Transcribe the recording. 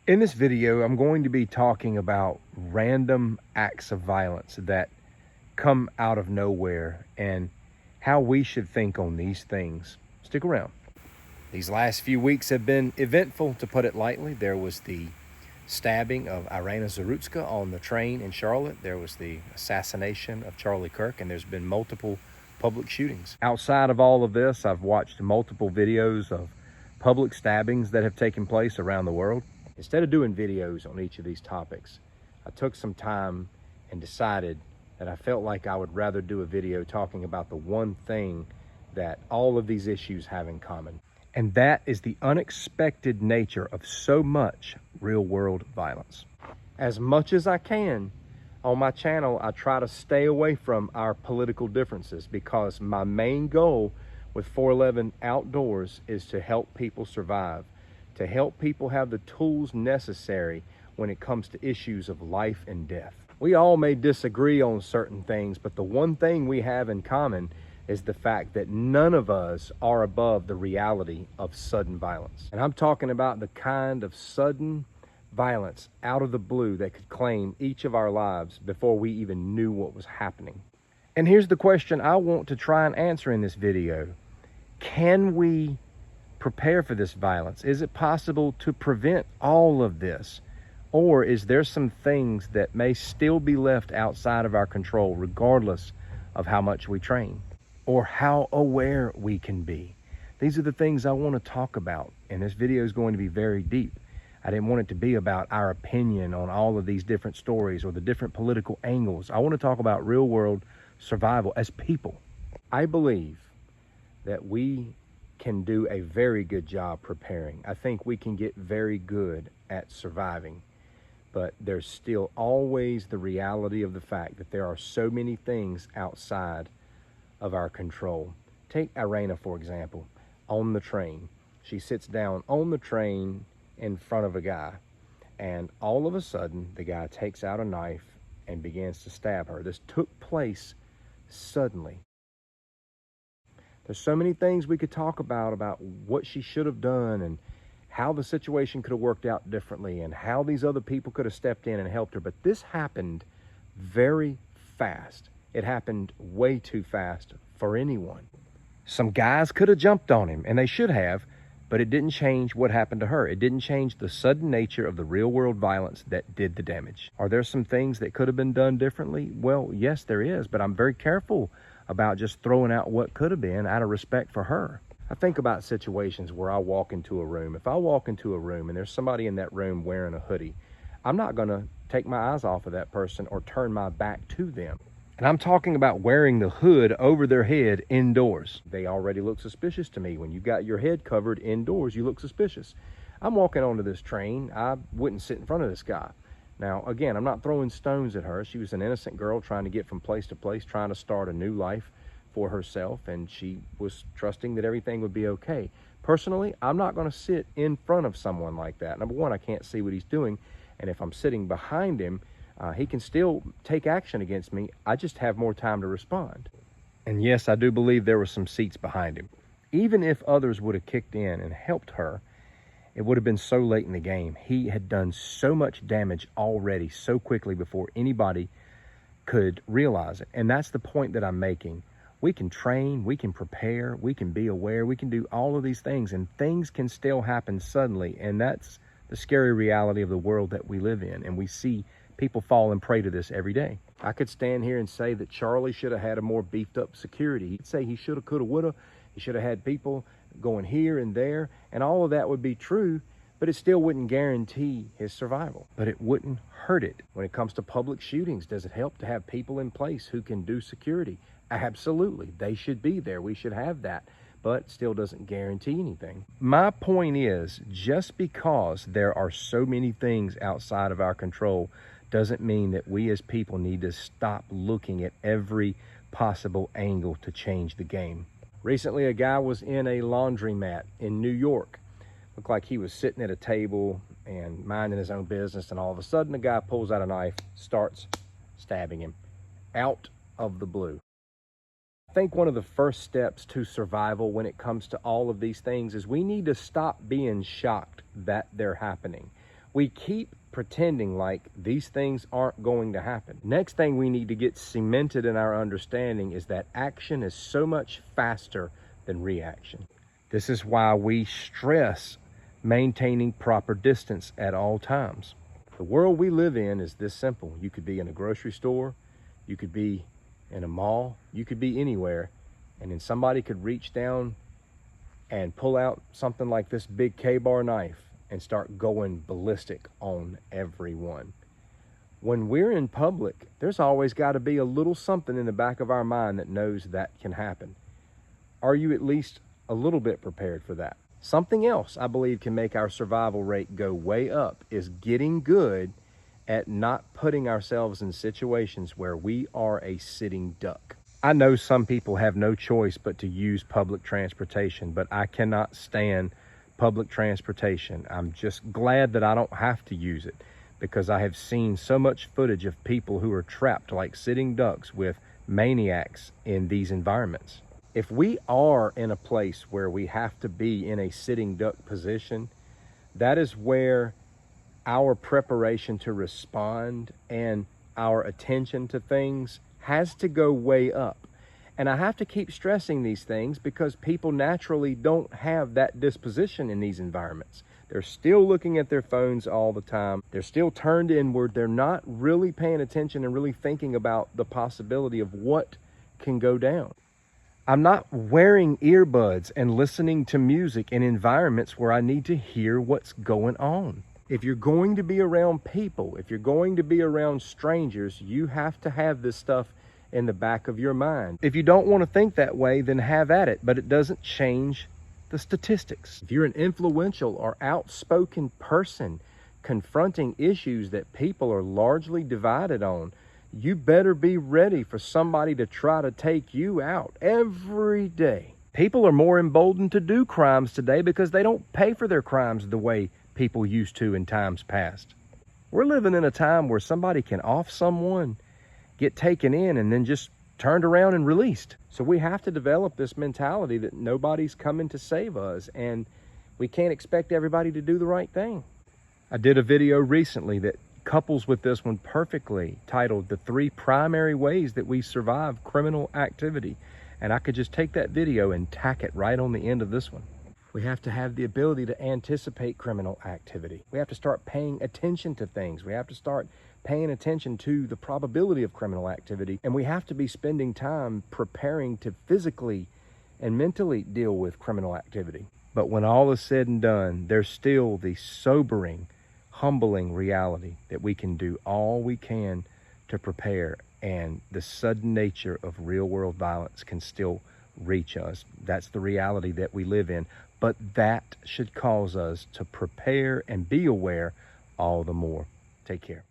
In this video, I'm going to be talking about random acts of violence that come out of nowhere and how we should think on these things. Stick around. These last few weeks have been eventful, to put it lightly. There was the stabbing of Irina Zarutska on the train in Charlotte. There was the assassination of Charlie Kirk, and there's been multiple public shootings. Outside of all of this, I've watched multiple videos of public stabbings that have taken place around the world. Instead of doing videos on each of these topics, I took some time and decided that I felt like I would rather do a video talking about the one thing that all of these issues have in common. And that is the unexpected nature of so much real-world violence. As much as I can, on my channel, I try to stay away from our political differences because my main goal with 411 Outdoors is to help people survive, to help people have the tools necessary when it comes to issues of life and death. We all may disagree on certain things, but the one thing we have in common is the fact that none of us are above the reality of sudden violence. And I'm talking about the kind of sudden violence out of the blue that could claim each of our lives before we even knew what was happening. And here's the question I want to try and answer in this video. Can we prepare for this violence? Is it possible to prevent all of this? Or is there some things that may still be left outside of our control regardless of how much we train or how aware we can be? These are the things I want to talk about, and this video is going to be very deep. I didn't want it to be about our opinion on all of these different stories or the different political angles. I want to talk about real world survival as people. I believe that we can do a very good job preparing. I think we can get very good at surviving, but there's still always the reality of the fact that there are so many things outside of our control. Take Irina, for example, on the train. She sits down on the train in front of a guy, and all of a sudden, the guy takes out a knife and begins to stab her. This took place suddenly. There's so many things we could talk about what she should have done and how the situation could have worked out differently and how these other people could have stepped in and helped her. But this happened very fast. It happened way too fast for anyone. Some guys could have jumped on him, and they should have, but it didn't change what happened to her. It didn't change the sudden nature of the real world violence that did the damage. Are there some things that could have been done differently? Well, yes, there is, but I'm very careful about just throwing out what could have been out of respect for her. I think about situations where I walk into a room. If I walk into a room and there's somebody in that room wearing a hoodie, I'm not gonna take my eyes off of that person or turn my back to them. And I'm talking about wearing the hood over their head indoors. They already look suspicious to me. When you've got your head covered indoors, you look suspicious. I'm walking onto this train. I wouldn't sit in front of this guy. Now, again, I'm not throwing stones at her. She was an innocent girl trying to get from place to place, trying to start a new life for herself, and she was trusting that everything would be okay. Personally, I'm not going to sit in front of someone like that. Number one, I can't see what he's doing, and if I'm sitting behind him, he can still take action against me. I just have more time to respond. And yes, I do believe there were some seats behind him. Even if others would have kicked in and helped her, it would have been so late in the game. He had done so much damage already so quickly before anybody could realize it. And that's the point that I'm making. We can train, we can prepare, we can be aware, we can do all of these things, and things can still happen suddenly. And that's the scary reality of the world that we live in. And we see people fall and prey to this every day. I could stand here and say that Charlie should have had a more beefed up security. He'd say he should have, could have, would have. He should have had people going here and there, and all of that would be true, but it still wouldn't guarantee his survival. But it wouldn't hurt it. When it comes to public shootings, does it help to have people in place who can do security? Absolutely. They should be there. We should have that, but still doesn't guarantee anything. My point is, just because there are so many things outside of our control doesn't mean that we as people need to stop looking at every possible angle to change the game. Recently, a guy was in a laundromat in New York. Looked like he was sitting at a table and minding his own business, and all of a sudden, the guy pulls out a knife, starts stabbing him out of the blue. I think one of the first steps to survival when it comes to all of these things is we need to stop being shocked that they're happening. We keep pretending like these things aren't going to happen. Next thing we need to get cemented in our understanding is that action is so much faster than reaction. This is why we stress maintaining proper distance at all times. The world we live in is this simple. You could be in a grocery store, you could be in a mall, you could be anywhere, and then somebody could reach down and pull out something like this big K-bar knife and start going ballistic on everyone. When we're in public, there's always got to be a little something in the back of our mind that knows that can happen. Are you at least a little bit prepared for that? Something else I believe can make our survival rate go way up is getting good at not putting ourselves in situations where we are a sitting duck. I know some people have no choice but to use public transportation, but I cannot stand public transportation. I'm just glad that I don't have to use it, because I have seen so much footage of people who are trapped like sitting ducks with maniacs in these environments. If we are in a place where we have to be in a sitting duck position, that is where our preparation to respond and our attention to things has to go way up. And I have to keep stressing these things because people naturally don't have that disposition in these environments. They're still looking at their phones all the time. They're still turned inward. They're not really paying attention and really thinking about the possibility of what can go down. I'm not wearing earbuds and listening to music in environments where I need to hear what's going on. If you're going to be around people, if you're going to be around strangers, you have to have this stuff in the back of your mind. If you don't want to think that way, then have at it, but it doesn't change the statistics. If you're an influential or outspoken person confronting issues that people are largely divided on, you better be ready for somebody to try to take you out every day. People are more emboldened to do crimes today because they don't pay for their crimes the way people used to in times past. We're living in a time where somebody can off someone, get taken in, and then just turned around and released. So we have to develop this mentality that nobody's coming to save us, and we can't expect everybody to do the right thing. I did a video recently that couples with this one perfectly, titled "The 3 Primary Ways That We Survive Criminal Activity." And I could just take that video and tack it right on the end of this one. We have to have the ability to anticipate criminal activity. We have to start paying attention to things. We have to start paying attention to the probability of criminal activity. And we have to be spending time preparing to physically and mentally deal with criminal activity. But when all is said and done, there's still the sobering, humbling reality that we can do all we can to prepare, and the sudden nature of real world violence can still reach us. That's the reality that we live in, but that should cause us to prepare and be aware all the more. Take care.